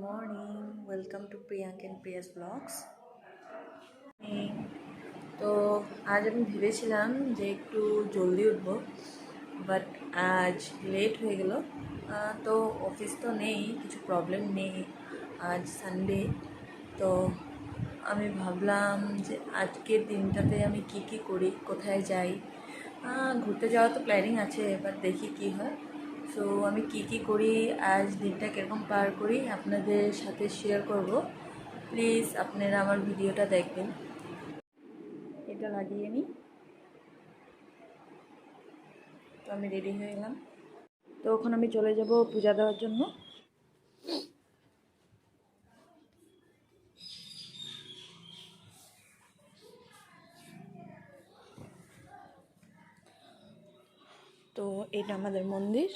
Morning, welcome to Priyank and Priyas blogs. তো আজ আমি ভেবেছিলাম যে একটু জলদি উঠবো, বাট আজ লেট হয়ে গেল। তো অফিস তো নেই, কিছু প্রবলেম নেই, আজ সানডে। তো আমি ভাবলাম যে আজকের দিনটাতে আমি কি কি করি, কোথায় যাই। ঘুরতে যাওয়ার তো প্ল্যানিং আছে, এবার দেখি কি হয়। সো আমি কি কি করি, আজ দিনটা কীরকম পার করি আপনাদের সাথে শেয়ার করব। প্লিজ আপনারা আমার ভিডিওটা দেখবেন। এটা লাগিয়ে নিই। তো আমি রেডি হয়ে গেলাম। তো এখন আমি চলে যাব পূজা দেওয়ার জন্য। তো এটা আমাদের মন্দির।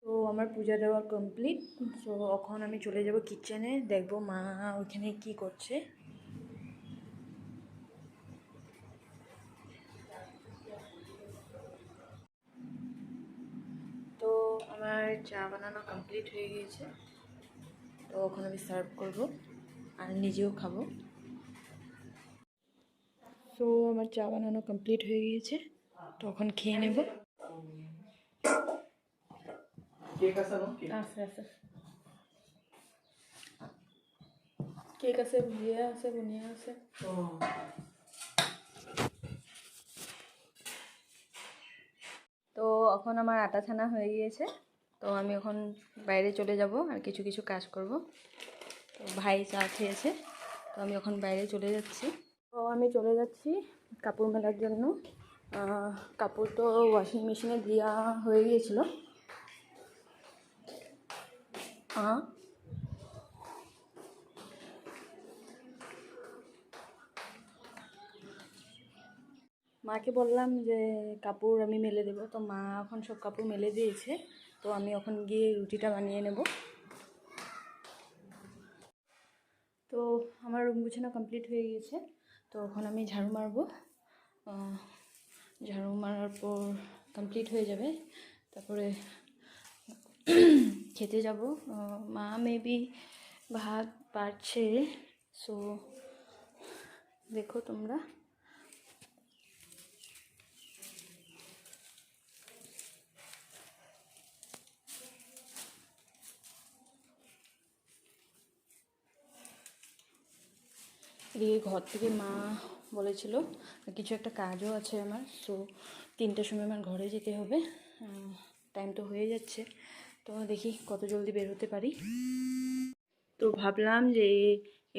তো আমার পূজা দেওয়া কমপ্লিট। তো এখন আমি চলে যাব কিচেনে, দেখবো মা ওইখানে কি করছে। তো আমার চা বানানো কমপ্লিট হয়ে গিয়েছে। তো এখন আমি সার্ভ করব আর নিজেও খাবো। তো আমার চা বানানো কমপ্লিট হয়ে গিয়েছে, তো এখন খেয়ে নেব। আছে কেক আছে, ভুজিয়া আছে, বুনিয়া আছে। তো এখন আমার আটা ছানা হয়ে গিয়েছে। তো আমি এখন বাইরে চলে যাব আর কিছু কিছু কাজ করব। তো ভাই চা খেয়েছে, তো আমি এখন বাইরে চলে যাচ্ছি। তো আমি চলে যাচ্ছি কাপড় মেলার জন্য। কাপড় তো ওয়াশিং মেশিনে দেওয়া হয়ে গিয়েছিল। মাকে বললাম যে কাপড় আমি মেলে দেবো, তো মা এখন সব কাপড় মেলে দিয়েছে। তো আমি এখন গিয়ে রুটিটা বানিয়ে নেব। তো আমার রুম গুছানো কমপ্লিট হয়ে গিয়েছে। তো এখন আমি ঝাড়ু মারবো। ঝাড়ু মারার পর কমপ্লিট হয়ে যাবে, তারপরে খেতে যাব। মা মেবি ভাত বাড়ছে। সো দেখো তোমরা। এদিকে ঘর থেকে মা বলেছিল কিছু একটা কাজও আছে আমার। সো 3টার সময় আমার ঘরে যেতে হবে। টাইম তো হয়ে যাচ্ছে, তো দেখি কত জলদি বের হতে পারি। তো ভাবলাম যে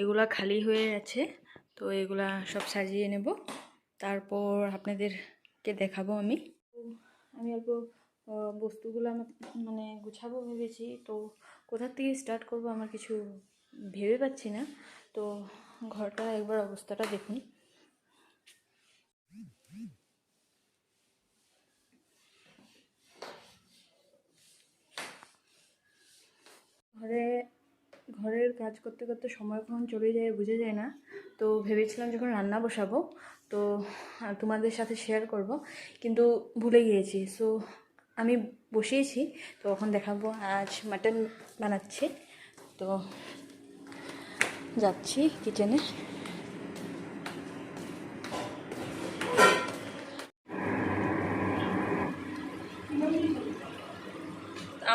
এগুলা খালি হয়ে আছে, তো এগুলা সব সাজিয়ে নেব, তারপর আপনাদেরকে দেখাবো। আমি অল্প বস্তুগুলো মানে গুছাবো ভেবেছি। তো কোথা থেকে স্টার্ট করব আমার কিছু ভেবে পাচ্ছি না। তো ঘরটা একবার অবস্থাটা দেখুন। ঘরের কাজ করতে করতে সময় কখন চলে যায় বোঝা যায় না। তো ভেবেছিলাম যখন রান্না বসাবো তো তোমাদের সাথে শেয়ার করব, কিন্তু ভুলে গিয়েছি। সো আমি বসিয়েছি, তো এখন দেখাবো। আজ মাটন বানাচ্ছি, তো যাচ্ছি কিচেনে।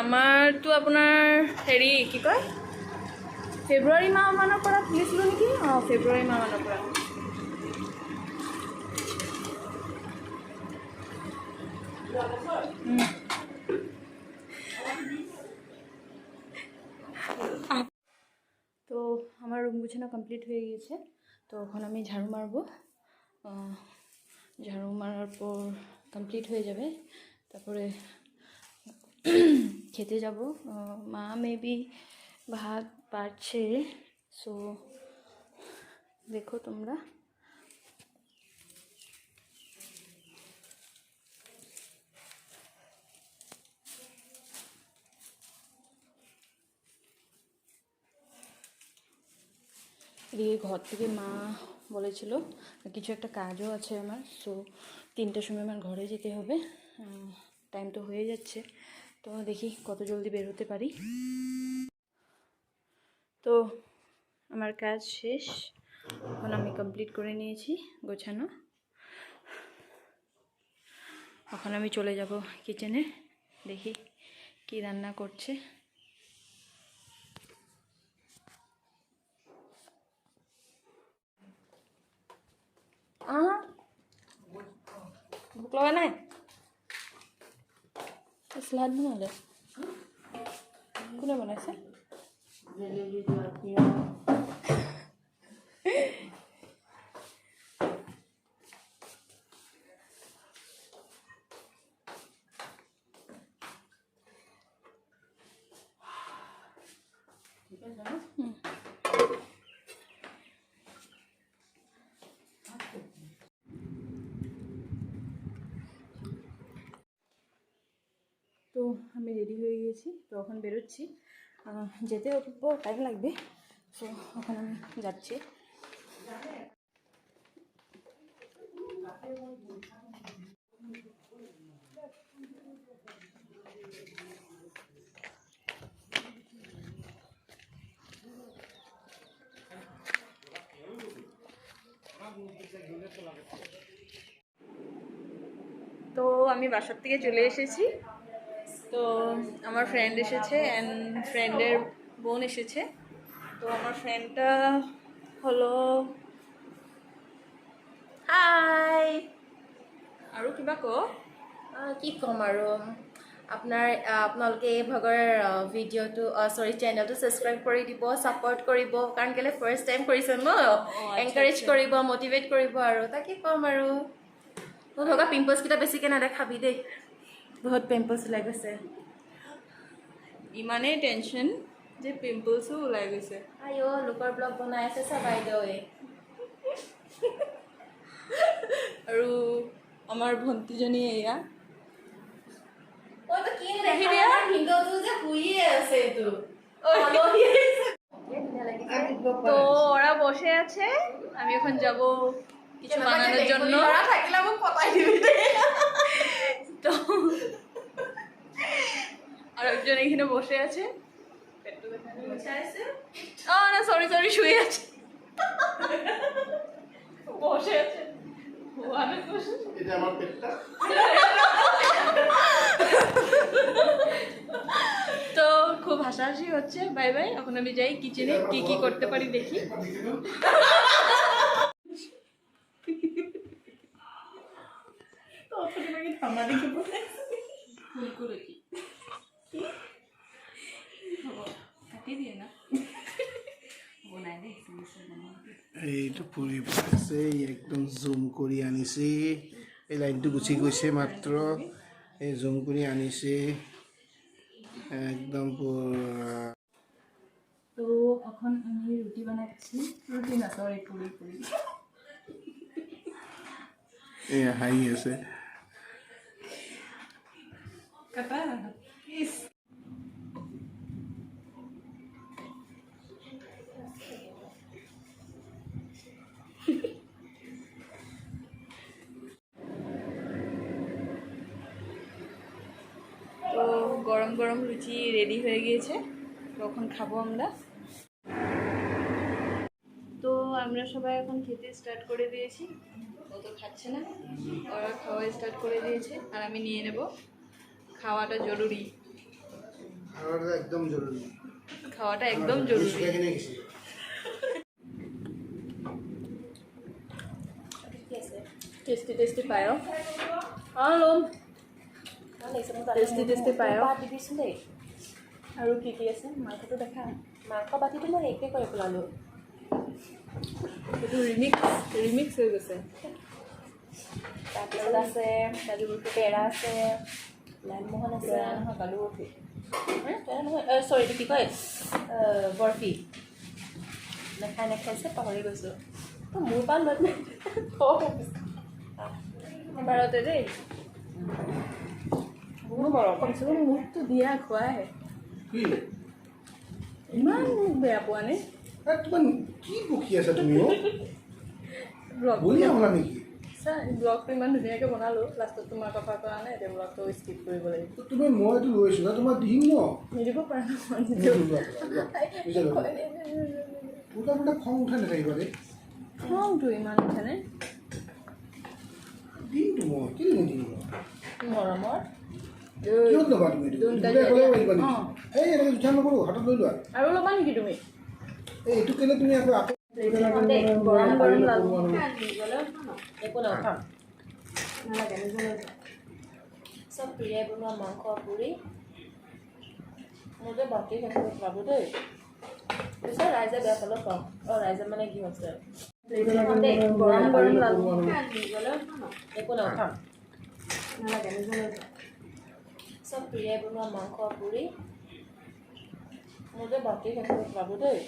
আমাৰ তো আপোনাৰ হেৰি কি কয়, ফেব্ৰুৱাৰী মাহমানৰ পৰা খুলিছিলোঁ নেকি। ফেব্ৰুৱাৰী মাহমানৰ পৰা। তো আমার রুম গুছানো কমপ্লিট হয়ে গিয়েছে। তো এখন আমি ঝাড়ু মারবো। ঝাড়ু মারার পর কমপ্লিট হয়ে যাবে, তারপরে খেতে যাব। মা মেবি ভাত বাড়ছে। সো দেখো তোমরা। এদিকে ঘর থেকে মা বলেছিল কিছু একটা কাজও আছে আমার, সো 3টার সময় আমার ঘরে যেতে হবে। টাইম তো হয়ে যাচ্ছে, তো দেখি কত জলদি বের হতে পারি। তো আমার কাজ শেষ, এখন আমি কমপ্লিট করে নিয়েছি গোছানো। এখন আমি চলে যাব কিচেনে, দেখি কি রান্না করছে। ভোক লগা নাই? স্লাড বনালে কোনে বনাইছে? তো আমি রেডি হয়ে গিয়েছি, তো এখন বেরোচ্ছি। যেতে অল্প টাইম লাগবে, তো এখন আমি যাচ্ছি। তো আমি বাসার থেকে চলে এসেছি। তো আমার ফ্রেন্ড এসেছে অ্যান্ড ফ্রেন্ডের বোন এসেছে। তো আমার ফ্রেন্ডটা হলো হাই আৰু কিবা ক কি ক'ম আৰু আপোনালোকে এই ভাগৰ ভিডিঅ'টো চেনেলটো ছাবস্ক্ৰাইব কৰি দিব, ছাপোৰ্ট কৰিব, কাৰণ কেলৈ ফাৰ্ষ্ট টাইম কৰিছে ন, এনকাৰেজ কৰিব, মটিভেট কৰিব, আৰু তাকে ক'ম। আৰু মোৰ ভাগৰ পিম্পলছকেইটা বেছিকৈ নেদেখাবি দেই, বহুত পিম্পলছ ওলাই গৈছে। ইমানেই টেনশ্যন যে পিম্পলছো ওলাই গৈছে। আইঅ' লোকৰ ব্লগ বনাই আছে চা বাইদেৱে। আৰু আমাৰ ভণ্টিজনী এয়া তো ওরা বসে আছে, আমি এখন যাব কিছু বানানোর জন্য। তো আর একজন এখানে বসে আছে, না সরি শুয়ে আছে, বসে আছে। এটা আমার পেটটা। তো খুব হাসাহাসি হচ্ছে। বাই বাই, এখন আমি যাই কিচেনে, কি কি করতে পারি দেখি। এইটো পুৰি আছে, একদম জুম কৰি আনিছে। এই লাইনটো গুচি গৈছে মাত্ৰ, এই জুম কৰি আনিছে একদম পুৰা। তো এখন আমি রুটি বানাচ্ছি, রুটি না সরি পুরি। এই হাঁহি আছে। কাটা প্লিজ। তো গরম গরম লুচি রেডি হয়ে গিয়েছে, তখন খাবো আমরা। তো আমরা সবাই এখন খেতে স্টার্ট করে দিয়েছি। ও তো খাচ্ছে না, ওরা খাওয়া স্টার্ট করে দিয়েছে, আর আমি নিয়ে নেব। খাওয়াটা জরুরি, খাওয়াটা একদম জরুরি, খাওয়াটা একদম জরুরি। টেস্টি টেস্টি পায় টেস্টি পায়। দিবিচোন দেই। আৰু কি কি আছে মাংসটো দেখা। মাংস বাতিটো মই একে কৰি পেলালোঁ, এইটো ৰিমিক্স হৈ গৈছে। তাৰপিছত আছে কাজু বৰফি, পেৰা আছে, লালমোহন আছে, নহয় কালু বৰফি, পেৰা নহয়, চৰি এইটো কি কয়, বৰফি। নেখাইছে পাহৰি গৈছোঁ। তো মোৰ পৰা লৈ এবাৰতে দেই। কমচে কম মুখটো দিয়া খোৱাহে, ইমান মোক বেয়া পোৱা নে? তোমাৰ কি বকি আছা তুমি ব্লগ বলি আমলা নেকি ছাৰ ব্লগটো ইমান ধুনীয়াকৈ বনালোঁ লাষ্টত তোমাৰ কথা কাৰণে এতিয়া ব্লগটো স্কিপ কৰিব লাগিব তুমি মই এইটো লৈছোঁ না তোমাৰ দিম ন নিদিব পাৰা উল্টা পুল্টা খং উঠাই নাথাকিবা দেই খংটো ইমান উঠেনে দিমতো মই কেলৈ নিদিম মৰমৰ কিয় ল'বা তুমি এইটো দুটাই ক'লে পাৰিবা নেকি এই এনেকৈ জোঠা নকৰোঁ হাতত লৈ লোৱা আৰু ল'বা নেকি তুমি এই এইটো কেলৈ তুমি আকৌ গৰম গৰম লাগো একো নাখাম নালাগে নিজলৈ চব প্ৰিয়াই বনোৱা মাংস পুৰি মোৰ যে বাকী থাকিব পাব দেই পিছত ৰাইজে বেয়া পালেও পাওঁ অঁ ৰাইজে মানে কি হৈছে গৰম গৰম লাগো একো নাখাম নালাগে নিজলৈ চব প্ৰিয়াই বনোৱা মাংস পুৰি মোৰ যে বাকী থাকিব পাব দেই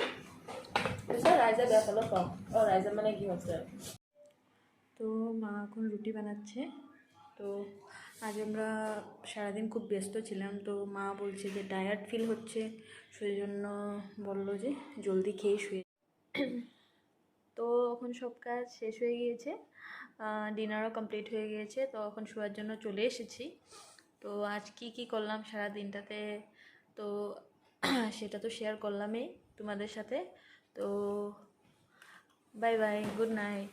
পিছত রাইজে বেয়া পালো কম ও রাইজে মানে কি হচ্ছে তো মা এখন রুটি বানাচ্ছে তো আজ আমরা সারাদিন খুব ব্যস্ত ছিলাম তো মা বলছে যে টায়ার্ড ফিল হচ্ছে সেই জন্য বললো যে জলদি খেয়ে শুয়ে তো এখন সব কাজ শেষ হয়ে গিয়েছে ডিনারও কমপ্লিট হয়ে গিয়েছে তো এখন শোয়ার জন্য চলে এসেছি তো আজ কি করলাম সারা দিনটাতে তো সেটা তো শেয়ার করলামই তোমাদের সাথে তো বাই বাই গুড নাইট